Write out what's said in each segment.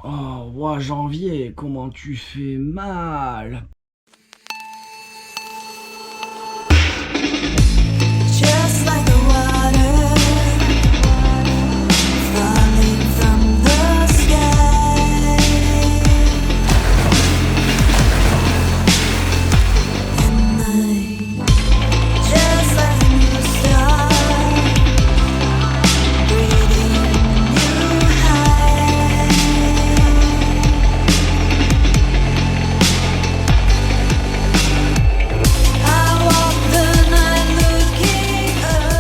Oh, ouah, janvier, comment tu fais mal. Just like the water falling from the sky, and I just like a new star breathing new high. I walk the night looking up.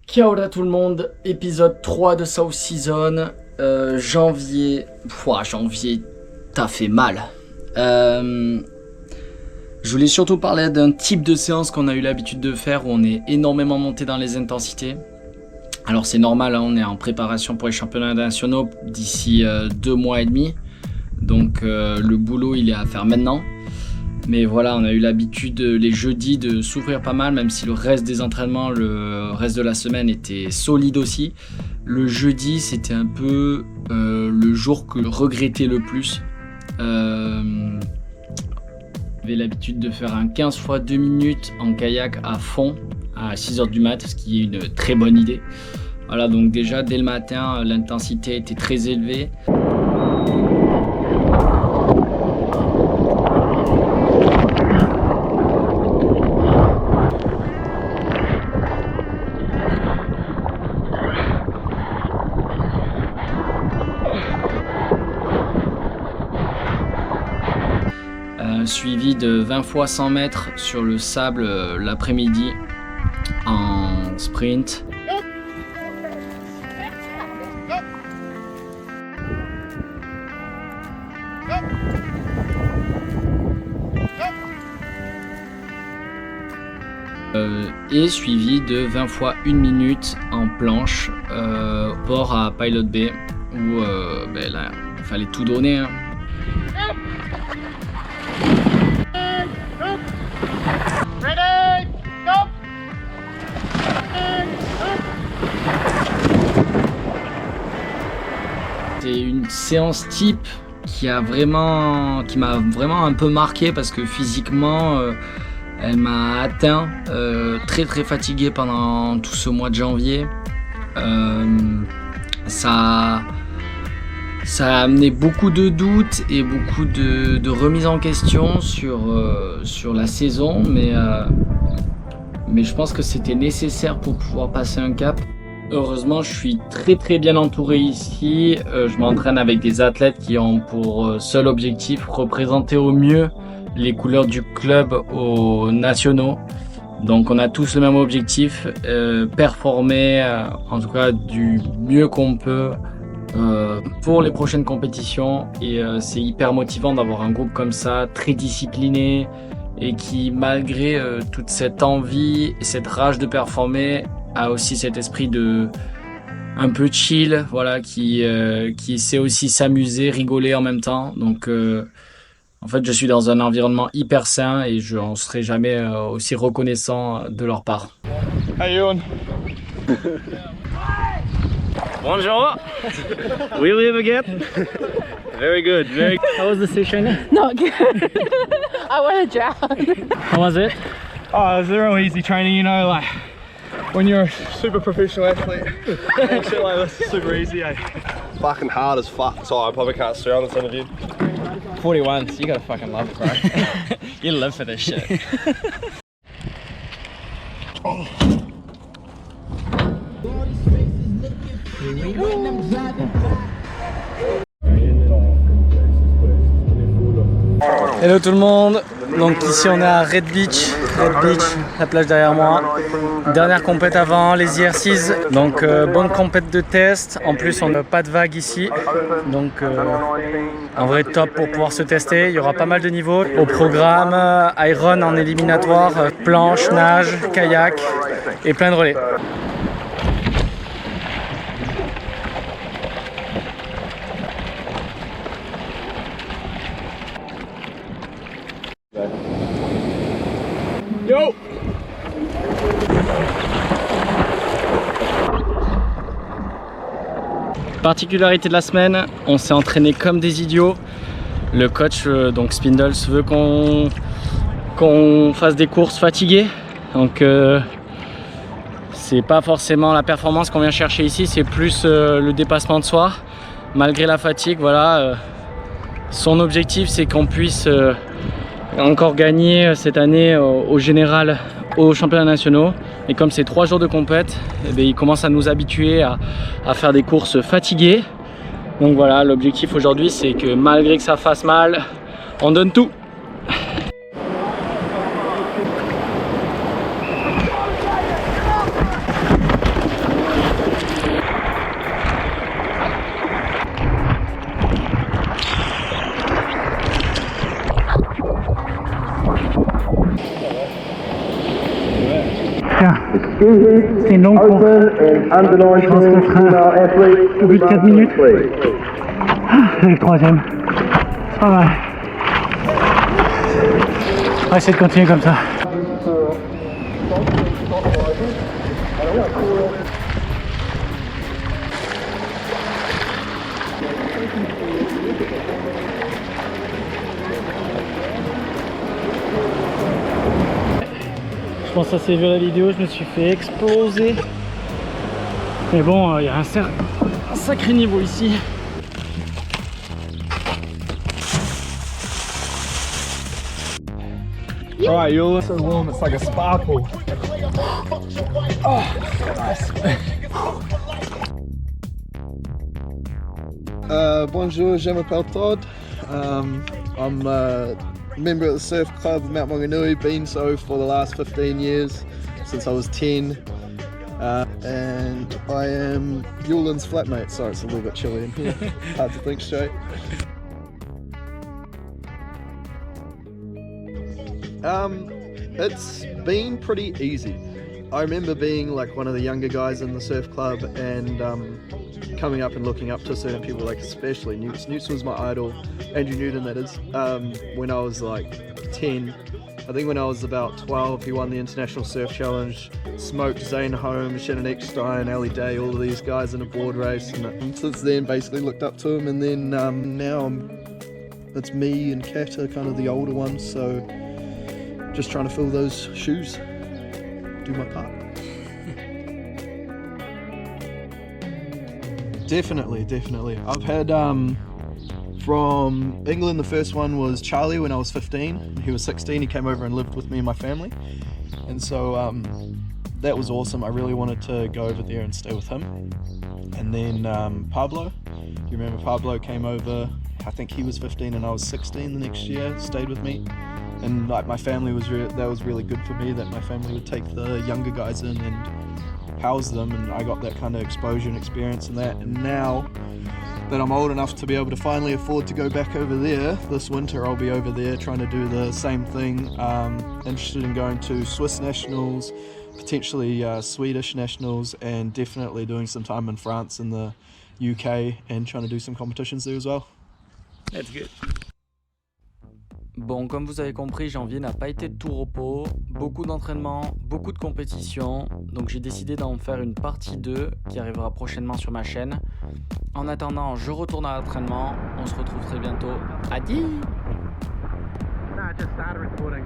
Kia ora tout le monde, épisode 3 de South Season, janvier. Pouah, janvier, t'as fait mal. Je voulais surtout parler d'un type de séance qu'on a eu l'habitude de faire où on est énormément monté dans les intensités. Alors c'est normal, hein, on est en préparation pour les championnats nationaux d'ici 2 mois et demi. Donc le boulot il est à faire maintenant. Mais voilà, on a eu l'habitude les jeudis de souffrir pas mal, même si le reste des entraînements, le reste de la semaine était solide aussi. Le jeudi, c'était un peu le jour que je regrettais le plus. J'avais l'habitude de faire un 15 x 2 minutes en kayak à fond à 6h du mat, ce qui est une très bonne idée. Voilà, donc déjà dès le matin, l'intensité était très élevée. Suivi de 20 fois 100 mètres sur le sable l'après-midi en sprint. Et suivi de 20 fois 1 minute en planche au port à Pilot Bay où là il fallait tout donner, hein. C'est une séance type qui m'a vraiment un peu marqué parce que physiquement elle m'a atteint, très fatigué pendant tout ce mois de janvier. Ça a amené beaucoup de doutes et beaucoup de remises en question sur la saison, mais je pense que c'était nécessaire pour pouvoir passer un cap. Heureusement, je suis très bien entouré ici. Je m'entraîne avec des athlètes qui ont pour seul objectif représenter au mieux les couleurs du club aux nationaux. Donc on a tous le même objectif, performer en tout cas du mieux qu'on peut pour les prochaines compétitions. Et c'est hyper motivant d'avoir un groupe comme ça, très discipliné et qui malgré toute cette envie et cette rage de performer a aussi cet esprit de un peu chill, voilà, qui sait aussi s'amuser, rigoler en même temps. Donc en fait, je suis dans un environnement hyper sain et je n'en serai jamais aussi reconnaissant de leur part. How you doing? Bonjour. We live again. Very good. Very. How was the session? Not good. I want to drown. How was it? Oh, it was real easy training, you know, like when you're a super professional athlete, and shit like this is super easy, eh? Fucking hard as fuck, so I probably can't swear on this interview. 41s. You gotta fucking love it, bro. You live for this shit. Hello tout le monde, donc ici on est à Red Beach, la plage derrière moi. Dernière compète avant les exercices, donc bonne compète de test. En plus on n'a pas de vagues ici, donc un vrai top pour pouvoir se tester. Il y aura pas mal de niveaux au programme, Iron en éliminatoire, planche, nage, kayak et plein de relais. Yo! Particularité de la semaine, on s'est entraîné comme des idiots. Le coach, donc Spindles, veut qu'on fasse des courses fatiguées. Donc c'est pas forcément la performance qu'on vient chercher ici, c'est plus le dépassement de soi. Malgré la fatigue, voilà. Son objectif, c'est qu'on puisse encore gagner cette année au général, aux championnats nationaux. Et comme c'est 3 jours de compète, eh bien, il commence à nous habituer à faire des courses fatiguées. Donc voilà, l'objectif aujourd'hui, c'est que malgré que ça fasse mal, on donne tout. C'est une longue course. Je pense que je ferai au bout de 4 minutes. C'est le 3e. C'est pas mal. On va essayer de continuer comme ça. Je pense que ça s'est vu à la vidéo, je me suis fait exploser. Mais bon, il y a un sacré niveau ici. Alright, you're so warm, it's like a sparkle. Oh, nice. Bonjour, je m'appelle Todd. I'm a member of the surf club of Mount Maunganui, been so for the last 15 years, since I was 10. And I am Yulin's flatmate. Sorry, it's a little bit chilly in here. Hard to think straight. It's been pretty easy. I remember being like one of the younger guys in the surf club and coming up and looking up to certain people, like especially Newts. Newts was my idol, Andrew Newton that is, when I was like 10. I think when I was about 12 he won the International Surf Challenge, smoked Zane Holmes, Shannon Eckstein, Ali Day, all of these guys in a board race, and since then basically looked up to him. And then now it's me and Kat are kind of the older ones, so just trying to fill those shoes, do my part. Definitely. I've had from England, the first one was Charlie when I was 15. He was 16, he came over and lived with me and my family. And so that was awesome. I really wanted to go over there and stay with him. And then Pablo, you remember Pablo came over, I think he was 15 and I was 16 the next year, stayed with me. And like my family was that was really good for me, that my family would take the younger guys in and house them, and I got that kind of exposure and experience in that. And now that I'm old enough to be able to finally afford to go back over there, this winter I'll be over there trying to do the same thing. Interested in going to Swiss Nationals, potentially Swedish Nationals, and definitely doing some time in France and the UK and trying to do some competitions there as well. That's good. Bon, comme vous avez compris, janvier n'a pas été de tout repos, beaucoup d'entraînement, beaucoup de compétitions, donc j'ai décidé d'en faire une partie 2 qui arrivera prochainement sur ma chaîne. En attendant, je retourne à l'entraînement, on se retrouve très bientôt. Adieu! No, I just started recording.